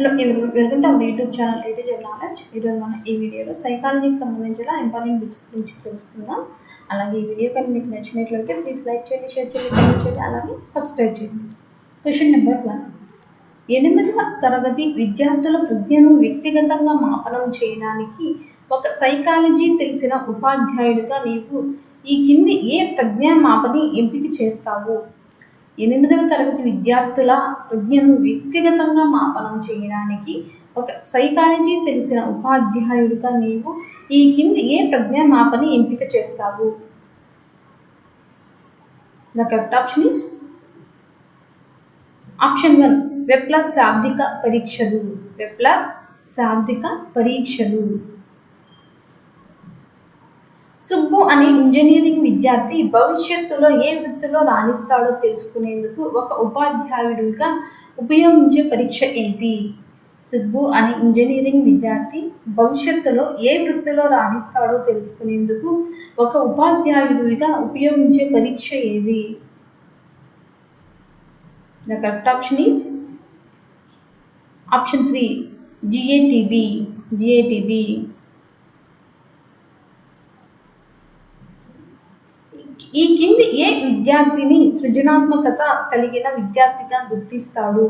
Hello ఎవరు welcome to our YouTube channel ఏటీ Z knowledge. ఈరోజు మనం ఈ వీడియోలో సైకాలజీకి సంబంధించిన ఇంపార్టెంట్ బిట్స్ గురించి తెలుసుకుందాం. అలాగే ఈ వీడియో కానీ మీకు నచ్చినట్లయితే ప్లీజ్ లైక్ చేయండి, షేర్ చేయండి, కామెంట్ చేయండి, అలాగే సబ్స్క్రైబ్ చేయండి. Question number 1. 8వ తరగతి విద్యార్థుల ప్రజ్ఞను వ్యక్తిగతంగా మాపనం చేయడానికి ఒక సైకాలజీ తెలిసిన ఉపాధ్యాయుడిగా నీవు ఈ కింది ఏ ప్రజ్ఞా మాపని ఎంపిక చేస్తావు? 8వ తరగతి విద్యార్థుల ప్రజ్ఞను వ్యక్తిగతంగా మాపనం చేయడానికి ఒక సైకాలజీ తెలిసిన ఉపాధ్యాయుడిగా నీవు ఈ కింది ఏ ప్రజ్ఞా మాపని ఎంపిక చేస్తావు? The correct option is option 1. వెప్లర్ శాబ్దిక పరీక్షలు. వెప్లర్ శాబ్దిక పరీక్షలు. సుబ్బు అనే ఇంజనీరింగ్ విద్యార్థి భవిష్యత్తులో ఏ వృత్తిలో రాణిస్తాడో తెలుసుకునేందుకు ఒక ఉపాధ్యాయుడిగా ఉపయోగించే పరీక్ష ఏది? సుబ్బు అనే ఇంజనీరింగ్ విద్యార్థి భవిష్యత్తులో ఏ వృత్తిలో రాణిస్తాడో తెలుసుకునేందుకు ఒక ఉపాధ్యాయుడిగా ఉపయోగించే పరీక్ష ఏది? The correct option is option 3. GATB. GATB. ఈ కింది ఏ విద్యార్థిని సృజనాత్మకత కలిగిన విద్యార్థిగా గుర్తిస్తాడు?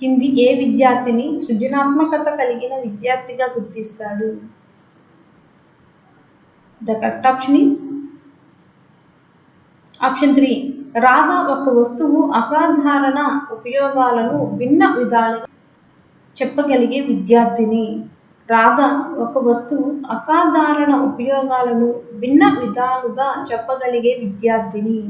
కింది ఏ విద్యార్థిని సృజనాత్మకత కలిగిన విద్యార్థిగా గుర్తిస్తాడు? The correct option is option 3. Radha ఒక వస్తువు అసాధారణ ఉపయోగాలను భిన్న విధాలుగా చెప్పగలిగే విద్యార్థిని. రాధ ఒక వస్తువు అసాధారణ ఉపయోగాలను భిన్న విధాలుగా చెప్పగలిగే విద్యార్థిని.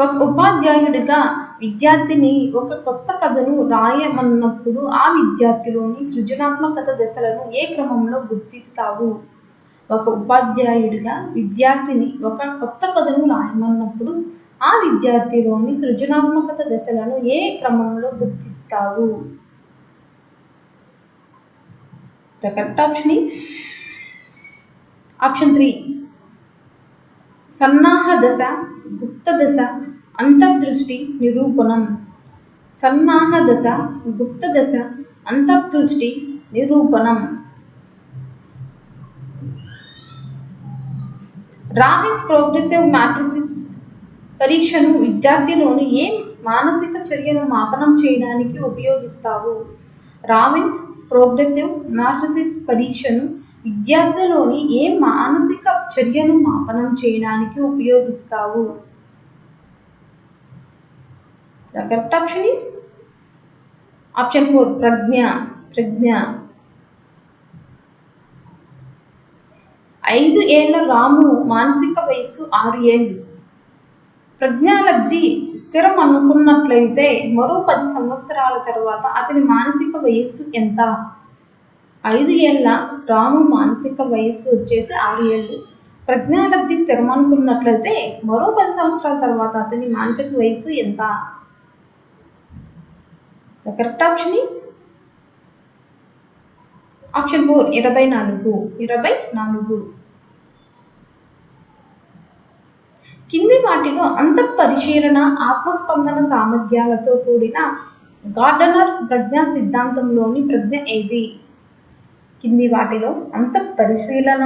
ఒక ఉపాధ్యాయుడిగా విద్యార్థిని ఒక కొత్త కథను రాయమన్నప్పుడు ఆ విద్యార్థిలోని సృజనాత్మకత దశలను ఏ క్రమంలో గుర్తిస్తావు? ఒక ఉపాధ్యాయుడిగా విద్యార్థిని ఒక కొత్త కథను రాయమన్నప్పుడు ఆ విద్యార్థిలోని సృజనాత్మకత దశలను ఏ క్రమంలో గుర్తిస్తావు? The correct option is option 3. సన్నాహ దశ, గుప్త దశ, అంతర్దృష్టి, నిరూపణం. సన్నాహ దశ, గుప్త దశ, అంతర్దృష్టి, నిరూపణం. రాబిన్స్ ప్రోగ్రెసివ్ మ్యాట్రిసిస్ పరీక్షను విద్యార్థిలోని ఏ మానసిక చర్యను మాపనం చేయడానికి ఉపయోగిస్తావు? రాబిన్స్ ప్రోగ్రెసివ్ మ్యాట్రిసిస్ పరీక్షను విద్యార్థిలోని ఏ మానసిక చర్యను మాపనం చేయడానికి ఉపయోగిస్తావు? The correct option is option 4. ప్రజ్ఞ. ప్రజ్ఞ. 5 ఏళ్ల రాము మానసిక వయస్సు 6 ఏళ్ళు. ప్రజ్ఞాలబ్ధి స్థిరం అనుకున్నట్లయితే మరో 10 సంవత్సరాల తర్వాత అతని మానసిక వయస్సు ఎంత? 5 ఏళ్ల రాము మానసిక వయస్సు వచ్చేసి 6 ఏళ్ళు. ప్రజ్ఞాలబ్ధి స్థిరం అనుకున్నట్లయితే మరో 10 సంవత్సరాల తర్వాత అతని మానసిక వయస్సు ఎంత? The correct option is option 4. 24. 24. కింది వాటిలో అంతఃపరిశీలన ఆత్మస్పందన సామర్థ్యాలతో కూడిన గార్డనర్ ప్రజ్ఞా సిద్ధాంతంలోని ప్రజ్ఞ ఏది? కింది వాటిలో అంతఃపరిశీలన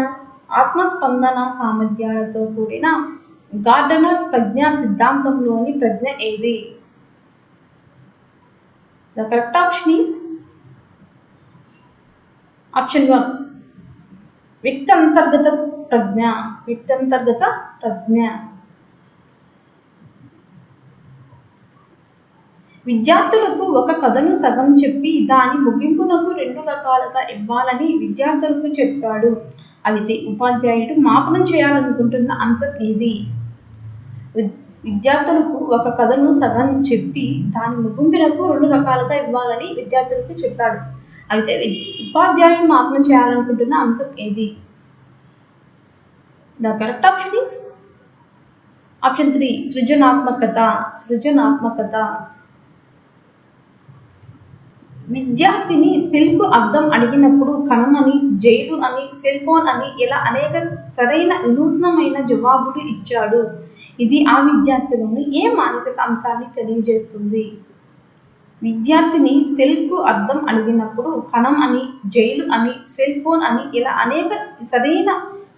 ఆత్మస్పందన సామర్థ్యాలతో కూడిన గార్డనర్ ప్రజ్ఞా సిద్ధాంతంలోని ప్రజ్ఞ ఏది? The correct option is option 1. వ్యక్తంతర్గత ప్రజ్ఞ. వ్యక్తంతర్గత ప్రజ్ఞ. విద్యార్థులకు ఒక కథను సగం చెప్పి దాని ముగింపునకు 2 రకాలుగా ఇవ్వాలని విద్యార్థులకు చెప్పాడు. అయితే ఉపాధ్యాయుడు మాపనం చేయాలనుకుంటున్న అంశం ఏది? విద్యార్థులకు ఒక కథను సగం చెప్పి దాని ముగింపునకు 2 రకాలుగా ఇవ్వాలని విద్యార్థులకు చెప్పాడు. అయితే ఉపాధ్యాయుడు మాపనం చేయాలనుకుంటున్న అంశం ఏది? The correct option is option 3. సృజనాత్మకత. సృజనాత్మకత. విద్యార్థిని సిల్క్ అర్థం అడిగినప్పుడు కణం అని, జైలు అని, సెల్ ఫోన్ అని ఇలా అనేక సరైన వినూత్నమైన జవాబులు ఇచ్చాడు. ఇది ఆ విద్యార్థిలోని ఏ మానసిక అంశాన్ని తెలియజేస్తుంది? విద్యార్థిని సెల్కు అర్థం అడిగినప్పుడు కణం అని, జైలు అని, సెల్ ఫోన్ అని ఇలా అనేక సరైన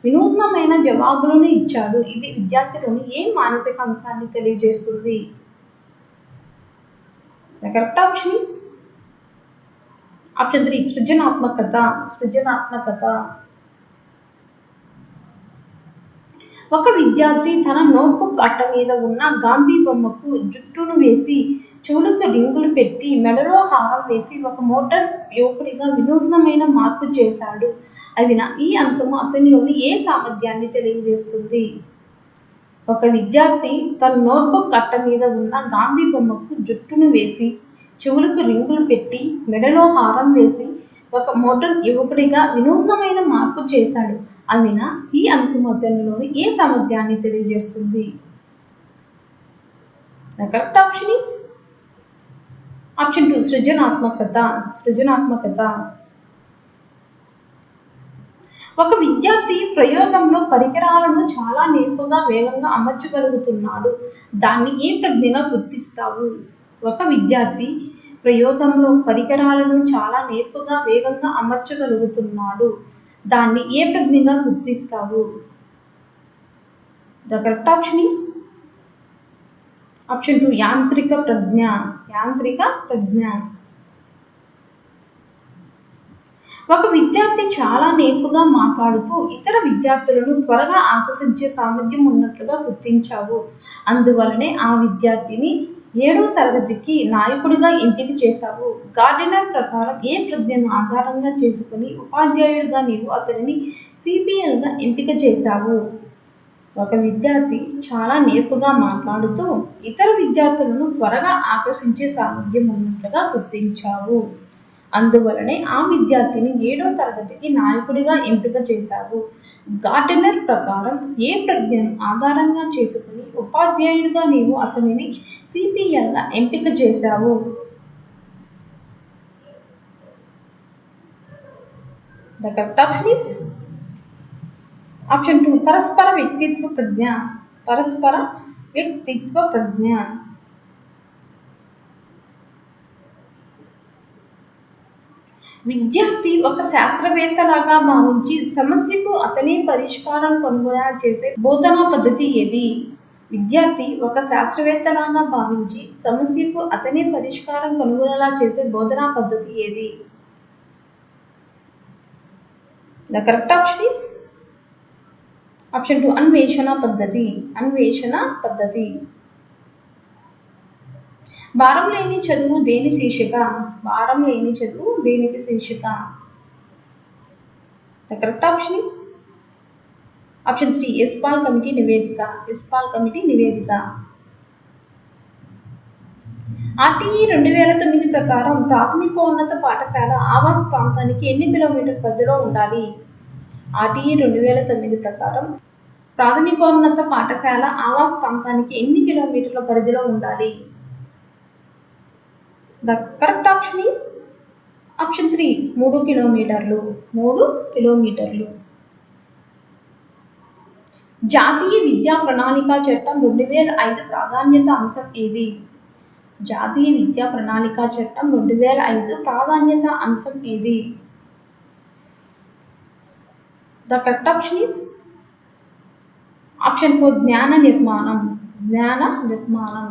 వినూత్నమైన జవాబులను ఇచ్చాడు. ఇది విద్యార్థిలోని ఏ మానసిక అంశాన్ని తెలియజేస్తుంది? The correct option is option 3 సృజనాత్మకత. సృజనాత్మకత. ఒక విద్యార్థి తన నోట్బుక్ అట్ట మీద ఉన్న గాంధీ బొమ్మకు జుట్టును వేసి, చెవులకు రింగులు పెట్టి, మెడలో హారం వేసి ఒక మోడర్న్ యువకుడిగా వినూత్నమైన మార్పు చేశాడు. అయినా ఈ అంశము అతనిలోని ఏ సామర్థ్యాన్ని తెలియజేస్తుంది? ఒక విద్యార్థి తన నోట్బుక్ అట్ట మీద ఉన్న గాంధీ బొమ్మకు జుట్టును వేసి, చెవులకు రింగులు పెట్టి, మెడలో హారం వేసి ఒక మోడర్న్ యువకుడిగా వినూత్నమైన మార్పు చేశాడు. అయినా ఈ అంశము అతనిలోని ఏ సామర్థ్యాన్ని తెలియజేస్తుంది? The correct option is option 2 సృజనాత్మకత. సృజనాత్మకత. ఒక విద్యార్థి ప్రయోగంలో పరికరాలను చాలా నేర్పుగా వేగంగా అమర్చగలుగుతున్నాడు. దాన్ని ఏ ప్రజ్ఞగా గుర్తిస్తావు? ఒక విద్యార్థి ప్రయోగంలో పరికరాలను చాలా నేర్పుగా వేగంగా అమర్చగలుగుతున్నాడు. దాన్ని ఏ ప్రజ్ఞగా గుర్తిస్తావు? The correct option is option 2 యాంత్రిక ప్రజ్ఞ. యాంత్రిక ప్రజ్ఞ. ఒక విద్యార్థి చాలా నేర్పుగా మాట్లాడుతూ ఇతర విద్యార్థులను త్వరగా ఆకర్షించే సామర్థ్యం ఉన్నట్లుగా గుర్తించావు. అందువలనే ఆ విద్యార్థిని 7వ తరగతికి నాయకుడిగా ఎంపిక చేశావు. గార్డెనర్ ప్రకారం ఏ ప్రజ్ఞను ఆధారంగా చేసుకుని ఉపాధ్యాయుడిగా నీవు అతనిని సిపిఎల్గా ఎంపిక చేశావు? ఒక విద్యార్థి చాలా నేర్పుగా మాట్లాడుతూ ఇతర విద్యార్థులను త్వరగా ఆకర్షించే సామర్థ్యం ఉన్నట్లుగా గుర్తించావు. అందువలనే ఆ విద్యార్థిని 7వ తరగతికి నాయకుడిగా ఎంపిక చేశావు. గార్డెనర్ ప్రకారం ఏ ప్రజ్ఞను ఆధారంగా చేసుకుని ఉపాధ్యాయుడిగా నీవు అతనిని సిపిఎల్గా ఎంపిక చేశావు? The correct option is option 2 పరస్పర వ్యక్తిత్వ ప్రజ్ఞ. పరస్పర వ్యక్తిత్వ ప్రజ్ఞ. విద్యార్థి ఒక శాస్త్రవేత్తలాగా భావించి సమస్యకు అతనే పరిష్కారం కనుగొనేలా చేసే బోధనా పద్ధతి ఏది? విద్యార్థి ఒక శాస్త్రవేత్తలాగా భావించి సమస్యకు అతనే పరిష్కారం కనుగొనేలా చేసే బోధనా పద్ధతి ఏది? The correct option is option 2 అన్వేషణ పద్ధతి. అన్వేషణ పద్ధతి. భారం లేని చదువు దేని శీర్షిక? భారం లేని చదువు దేనికి శీర్షిక? The correct option is option 3 Yashpal committee నివేదిక. ఎస్పాల్ కమిటీ నివేదిక. ఆర్టీఈ 2009 ప్రకారం ప్రాథమికోన్నత పాఠశాల ఆవాస ప్రాంతానికి ఎన్ని కిలోమీటర్ పరిధిలో ఉండాలి? ఆర్టీఈ 2009 ప్రకారం ప్రాథమికోన్నత పాఠశాల ఆవాస ప్రాంతానికి ఎన్ని కిలోమీటర్ల పరిధిలో ఉండాలి? The correct option is option 3 3 కిలోమీటర్లు. 3 కిలోమీటర్లు. జాతీయ విద్యా ప్రణాళిక చట్టం 2005 ప్రాధాన్యత అంశం ఏది? జాతీయ విద్యా ప్రణాళిక చట్టం 2005 ప్రాధాన్యత అంశం ఏది? The correct option is option 4 జ్ఞాన నిర్మాణం. జ్ఞాన నిర్మాణం.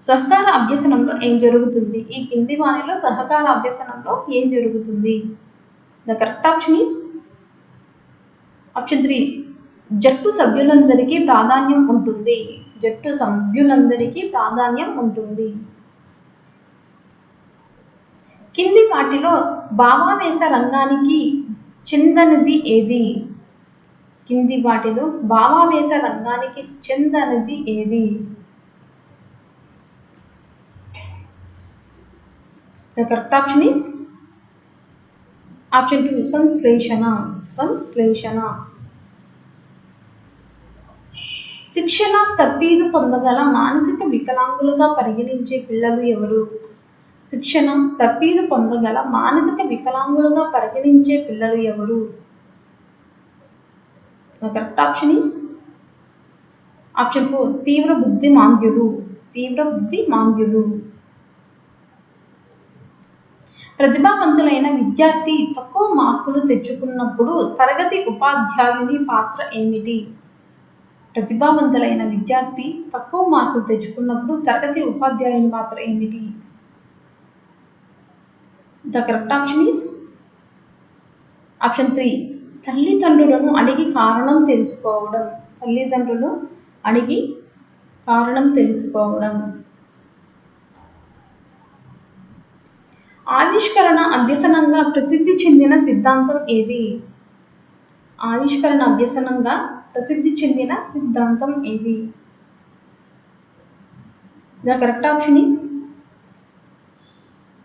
సహకార అభ్యసనంలో ఏం జరుగుతుంది? ఈ కింది వానిలో సహకార అభ్యసనంలో ఏం జరుగుతుంది? The correct option is option 3 జట్టు సభ్యులందరికీ ప్రాధాన్యం ఉంటుంది. జట్టు సభ్యులందరికీ ప్రాధాన్యం ఉంటుంది. కింది వాటిలో భావావేశ రంగానికి చెందనిది ఏది? కింది వాటిలో భావావేశ రంగానికి చెందనిది ఏది? The correct option is option 2 సంశ్లేషణ. సంశ్లేషణ. శిక్షణ తర్ఫీదు పొందగల మానసిక వికలాంగులుగా పరిగణించే పిల్లలు ఎవరు? శిక్షణ తర్ఫీదు పొందగల మానసిక వికలాంగులుగా పరిగణించే పిల్లలు ఎవరు? కరెక్ట్ ఆప్షన్ ఈస్ ఆప్షన్ 4 తీవ్ర బుద్ధిమాంద్యులు. తీవ్ర బుద్ధిమాంద్యులు. ప్రతిభావంతులైన విద్యార్థి తక్కువ మార్కులు తెచ్చుకున్నప్పుడు తరగతి ఉపాధ్యాయుని పాత్ర ఏమిటి? ప్రతిభావంతులైన విద్యార్థి తక్కువ మార్కులు తెచ్చుకున్నప్పుడు తరగతి ఉపాధ్యాయుని పాత్ర ఏమిటి? The correct option is option 3 తల్లిదండ్రులను అడిగి కారణం తెలుసుకోవడం. తల్లిదండ్రులు అడిగి కారణం తెలుసుకోవడం. ఆవిష్కరణ అభ్యసనంగా ప్రసిద్ధి చెందిన సిద్ధాంతం ఏది? ఆవిష్కరణ అభ్యసనంగా ప్రసిద్ధి చెందిన సిద్ధాంతం ఏది? The correct option is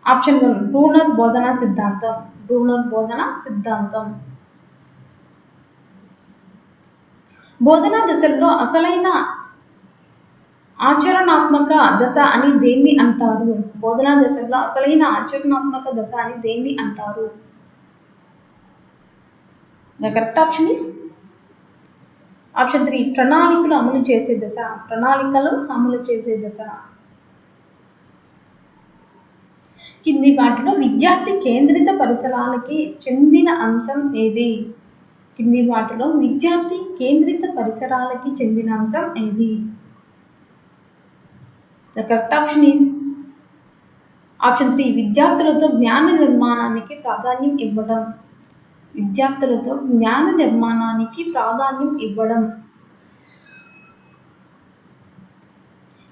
option 1 Bruner బోధనా సిద్ధాంతం. బ్రూనర్ బోధనా సిద్ధాంతం. బోధనా దశల్లో అసలైన ఆచరణాత్మక దశ అని దేన్ని అంటారు? బోధనా దశల్లో అసలైన ఆచరణాత్మక దశ అని దేన్ని అంటారు? The correct option is option 3 ప్రణాళికలు అమలు చేసే దశ. ప్రణాళికలు అమలు చేసే దశ. కింది వాటిలో విద్యార్థి కేంద్రిత పరిసరాలకి చెందిన అంశం ఏది? కింది వాటిలో విద్యార్థి కేంద్రిత పరిసరాలకి చెందిన అంశం ఏది? The correct option is option 3 విద్యార్థులతో జ్ఞాన నిర్మాణానికి ప్రాధాన్యం ఇవ్వడం. విద్యార్థులతో జ్ఞాన నిర్మాణానికి ప్రాధాన్యం ఇవ్వడం.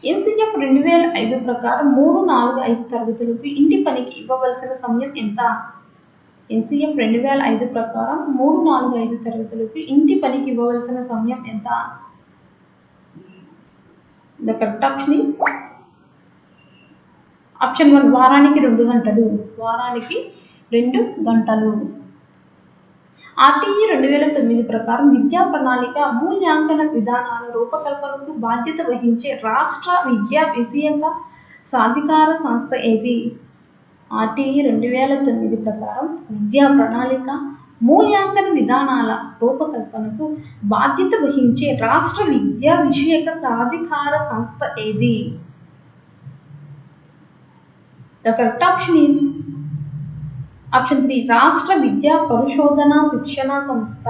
NCF 2005 ప్రకారం 3, 4, 5 తరగతులకు ఇంటి పనికి ఇవ్వవలసిన సమయం ఎంత? NCF 2005 ప్రకారం 3, 4, 5 తరగతులకు ఇంటి పనికి ఇవ్వవలసిన సమయం ఎంత? The correct option is option 1 వారానికి 2 గంటలు. వారానికి 2 గంటలు. RTE 2009 ప్రకారం విద్యా ప్రణాళిక మూల్యాంకన విధానాల రూపకల్పనకు బాధ్యత వహించే రాష్ట్ర విద్యా విషయక సాధికార సంస్థ ఏది? RTE 2009 ప్రకారం విద్యా ప్రణాళిక మూల్యాంకన విధానాల రూపకల్పనకు బాధ్యత వహించే రాష్ట్ర విద్యా విషయక సాధికార సంస్థ ఏది? The correct option is option 3 రాష్ట్ర విద్యా పరిశోధన శిక్షణ సంస్థ.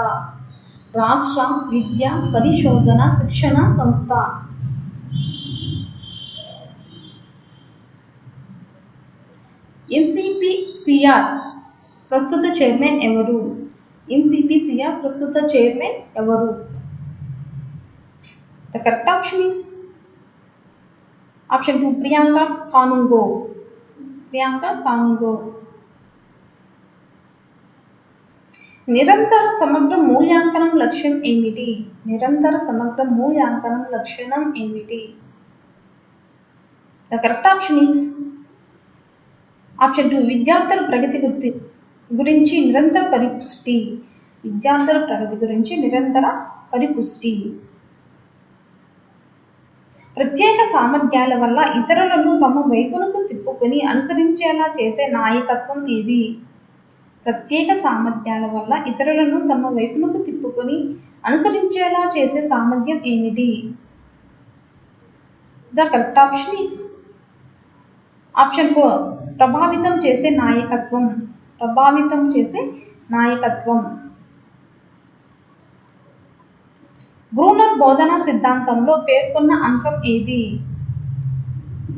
రాష్ట్ర విద్యా పరిశోధన శిక్షణ సంస్థ. NCPCR ప్రస్తుత చైర్మన్ ఎవరు? NCPCR ప్రస్తుత చైర్మన్ ఎవరు? The correct option is option 2 Priyanka Kanoongo. Priyanka Kanoongo. నిరంతర సమగ్ర మూల్యాంకనం లక్ష్యం ఏమిటి? నిరంతర సమగ్ర మూల్యాంకనం లక్షణం ఏమిటి? The correct option is option 2 విద్యార్థుల ప్రగతి గురించి నిరంతర పరిపుష్టి. విద్యార్థుల ప్రగతి గురించి నిరంతర పరిపుష్టి. ప్రత్యేక సామర్థ్యాల వల్ల ఇతరులను తమ వైపునకు తిప్పుకొని అనుసరించేలా చేసే నాయకత్వం ఏది? ప్రత్యేక సామర్థ్యాల వల్ల ఇతరులను తమ వైపునకు తిప్పుకొని అనుసరించేలా చేసే సామర్థ్యం ఏమిటి? The correct option is option 4 ప్రభావితం చేసే నాయకత్వం. ప్రభావితం చేసే నాయకత్వం. బ్రూనర్ బోధనా సిద్ధాంతంలో పేర్కొన్న అంశం ఏది?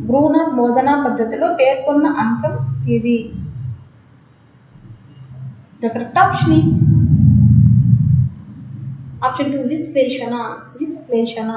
బ్రూనర్ బోధనా పద్ధతిలో పేర్కొన్న అంశం ఏది? The correct option is option 2 విశ్లేషణ. విశ్లేషణ.